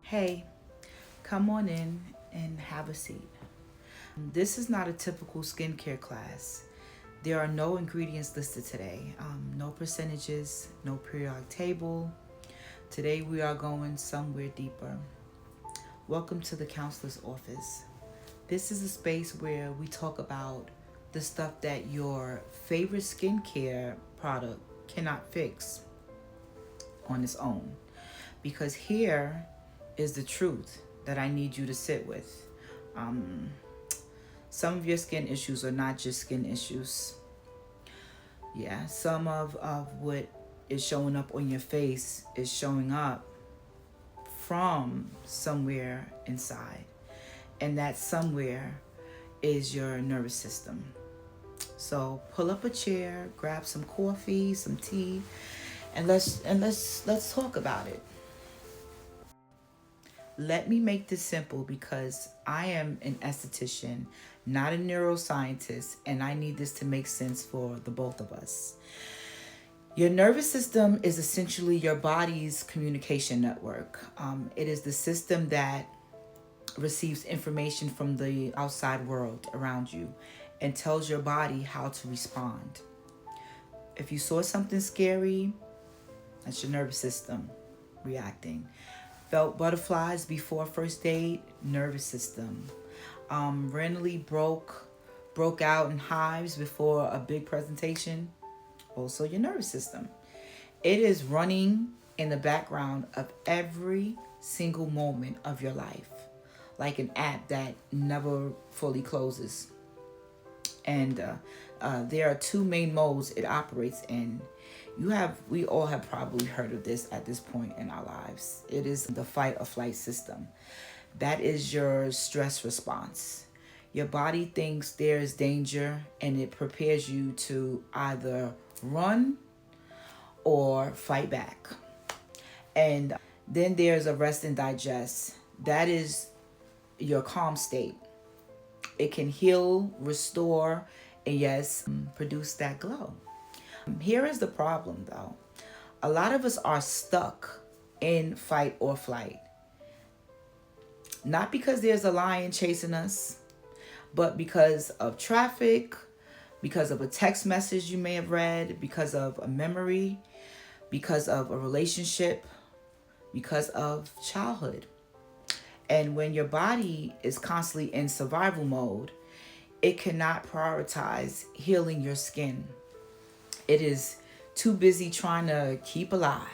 Hey, come on in and have a seat. This is not a typical skincare class. There are no ingredients listed today, no percentages, no periodic table. Today we are going somewhere deeper. Welcome to the counselor's office. This is a space where we talk about the stuff that your favorite skincare product cannot fix on its own. Because here is the truth that I need you to sit with. Um, some of your skin issues are not just skin issues. Yeah, some of what is showing up on your face is showing up from somewhere inside. And that somewhere is your nervous system. So pull up a chair, grab some coffee, some tea, and let's talk about it. Let me make this simple because I am an esthetician, not a neuroscientist, and I need this to make sense for the both of us. Your nervous system is essentially your body's communication network. It is the system that receives information from the outside world around you and tells your body how to respond. If you saw something scary, that's your nervous system reacting. Felt butterflies before first date, nervous system. Randomly broke out in hives before a big presentation, also your nervous system. It is running in the background of every single moment of your life, like an app that never fully closes. And there are two main modes it operates in. We all have probably heard of this at this point in our lives. It is the fight or flight system. That is your stress response. Your body thinks there is danger and it prepares you to either run or fight back. And then there's a rest and digest. That is your calm state. It can heal, restore, and yes, produce that glow. Here is the problem though. A lot of us are stuck in fight or flight. Not because there's a lion chasing us, but because of traffic, because of a text message you may have read, because of a memory, because of a relationship, because of childhood. And when your body is constantly in survival mode, it cannot prioritize healing your skin. It is too busy trying to keep alive.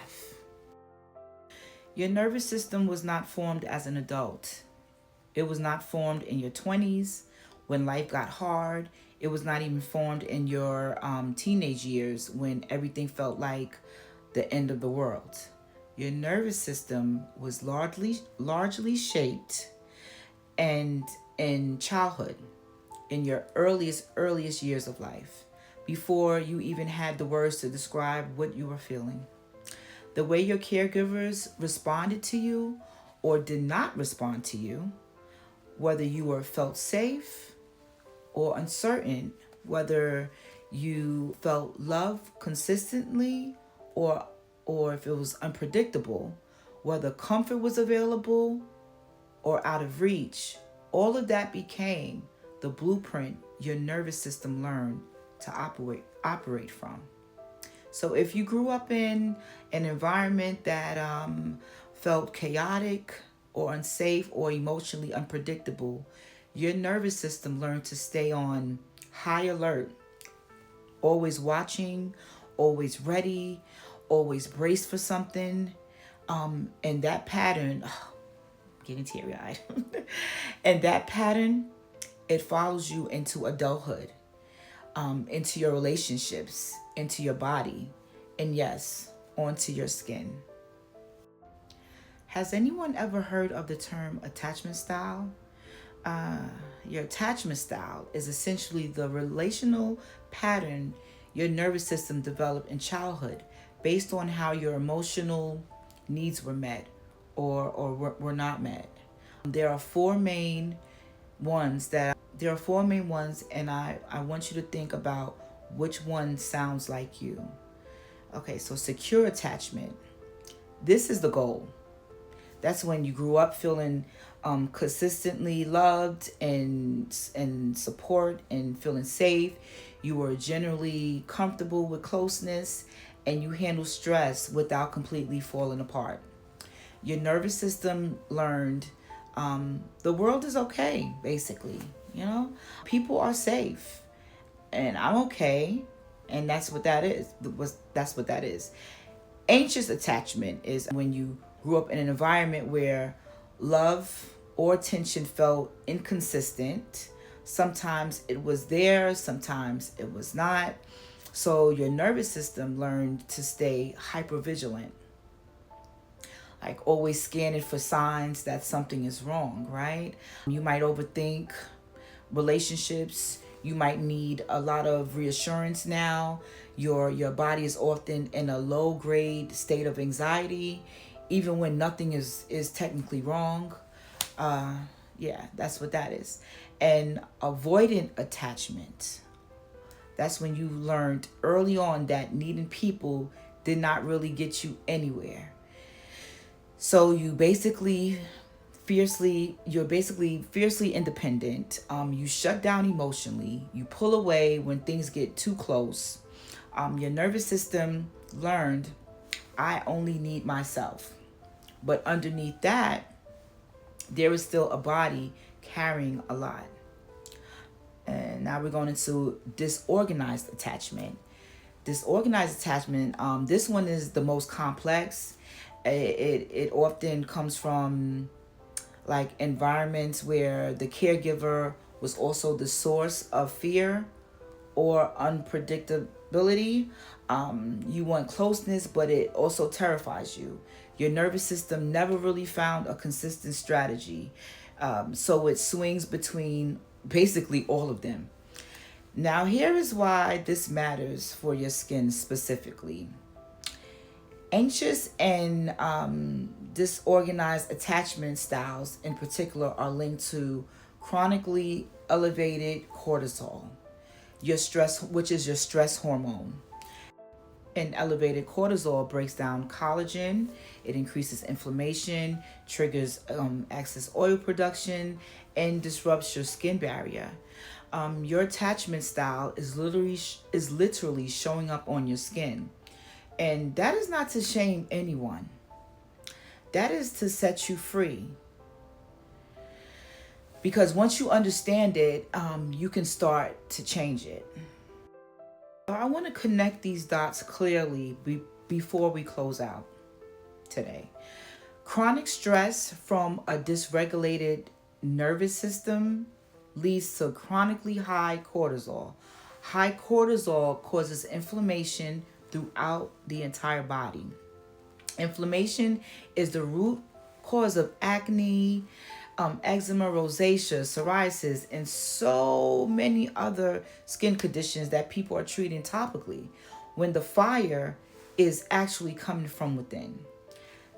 Your nervous system was not formed as an adult. It was not formed in your 20s when life got hard. It was not even formed in your teenage years when everything felt like the end of the world. Your nervous system was largely shaped and in childhood, in your earliest years of life, before you even had the words to describe what you were feeling. The way your caregivers responded to you or did not respond to you, whether you were felt safe or uncertain, whether you felt love consistently or if it was unpredictable, whether comfort was available or out of reach, all of that became the blueprint your nervous system learned to operate from. So if you grew up in an environment that felt chaotic or unsafe or emotionally unpredictable, your nervous system learned to stay on high alert, always watching, always ready, always braced for something. And that pattern, getting teary-eyed. And that pattern, it follows you into adulthood, into your relationships, into your body, and yes, onto your skin. Has anyone ever heard of the term attachment style? Your attachment style is essentially the relational pattern your nervous system developed in childhood based on how your emotional needs were met or were not met. There are four main ones, and I want you to think about which one sounds like you. Okay, so secure attachment. This is the goal. That's when you grew up feeling consistently loved and support and feeling safe. You were generally comfortable with closeness, and you handle stress without completely falling apart. Your nervous system learned the world is okay, basically. You know, people are safe, and I'm okay, and that's what that is. That's what that is. Anxious attachment is when you grew up in an environment where love or attention felt inconsistent. Sometimes it was there, sometimes it was not. So your nervous system learned to stay hypervigilant, like always scanning for signs that something is wrong, right? You might overthink relationships. You might need a lot of reassurance now. Your body is often in a low grade state of anxiety, even when nothing is technically wrong. Uh, yeah, that's what that is. And avoidant attachment. That's when you learned early on that needing people did not really get you anywhere. So you're basically fiercely independent. You shut down emotionally. You pull away when things get too close. Your nervous system learned, I only need myself. But underneath that, there is still a body carrying a lot. And now we're going into disorganized attachment. Disorganized attachment, this one is the most complex. It often comes from like environments where the caregiver was also the source of fear or unpredictability. You want closeness, but it also terrifies you. Your nervous system never really found a consistent strategy. So it swings between basically all of them. Now, here is why this matters for your skin specifically. Anxious and disorganized attachment styles in particular are linked to chronically elevated cortisol, your stress, which is your stress hormone. And elevated cortisol breaks down collagen, it increases inflammation, triggers excess oil production, and disrupts your skin barrier. Your attachment style is literally showing up on your skin. And that is not to shame anyone. That is to set you free. Because once you understand it, you can start to change it. I want to connect these dots clearly before we close out today. Chronic stress from a dysregulated nervous system leads to chronically high cortisol. High cortisol causes inflammation throughout the entire body. Inflammation is the root cause of acne, eczema, rosacea, psoriasis, and so many other skin conditions that people are treating topically when the fire is actually coming from within.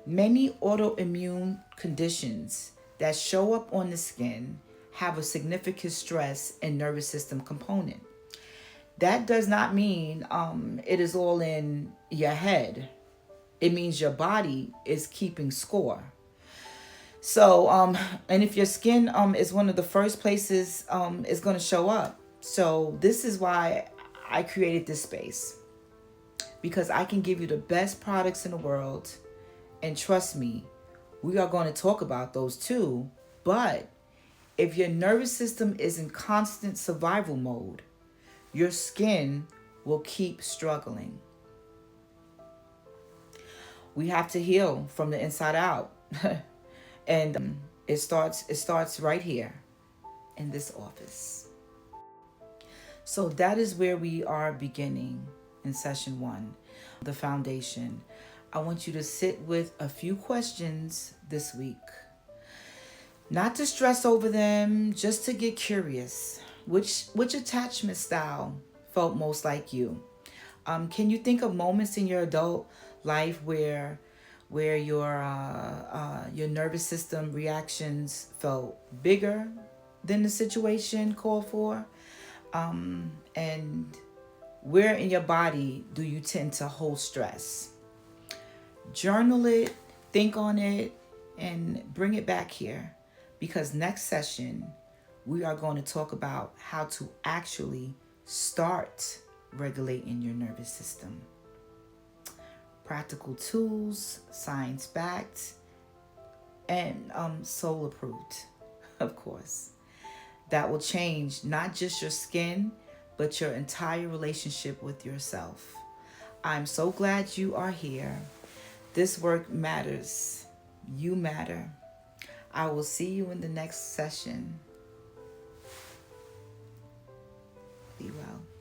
Many autoimmune conditions that show up on the skin have a significant stress and nervous system component. That does not mean it is all in your head. It means your body is keeping score. So, and if your skin is one of the first places it's going to show up. So this is why I created this space. Because I can give you the best products in the world. And trust me, we are going to talk about those too. But if your nervous system is in constant survival mode, your skin will keep struggling. We have to heal from the inside out. And it starts right here in this office. So that is where we are beginning in session 1, the foundation. I want you to sit with a few questions this week. Not to stress over them, just to get curious. Which attachment style felt most like you? Can you think of moments in your adult life where your nervous system reactions felt bigger than the situation called for? And where in your body do you tend to hold stress? Journal it, think on it, and bring it back here, because next session we are going to talk about how to actually start regulating your nervous system. Practical tools, science backed, and soul approved, of course. That will change not just your skin, but your entire relationship with yourself. I'm so glad you are here. This work matters. You matter. I will see you in the next session. Be well.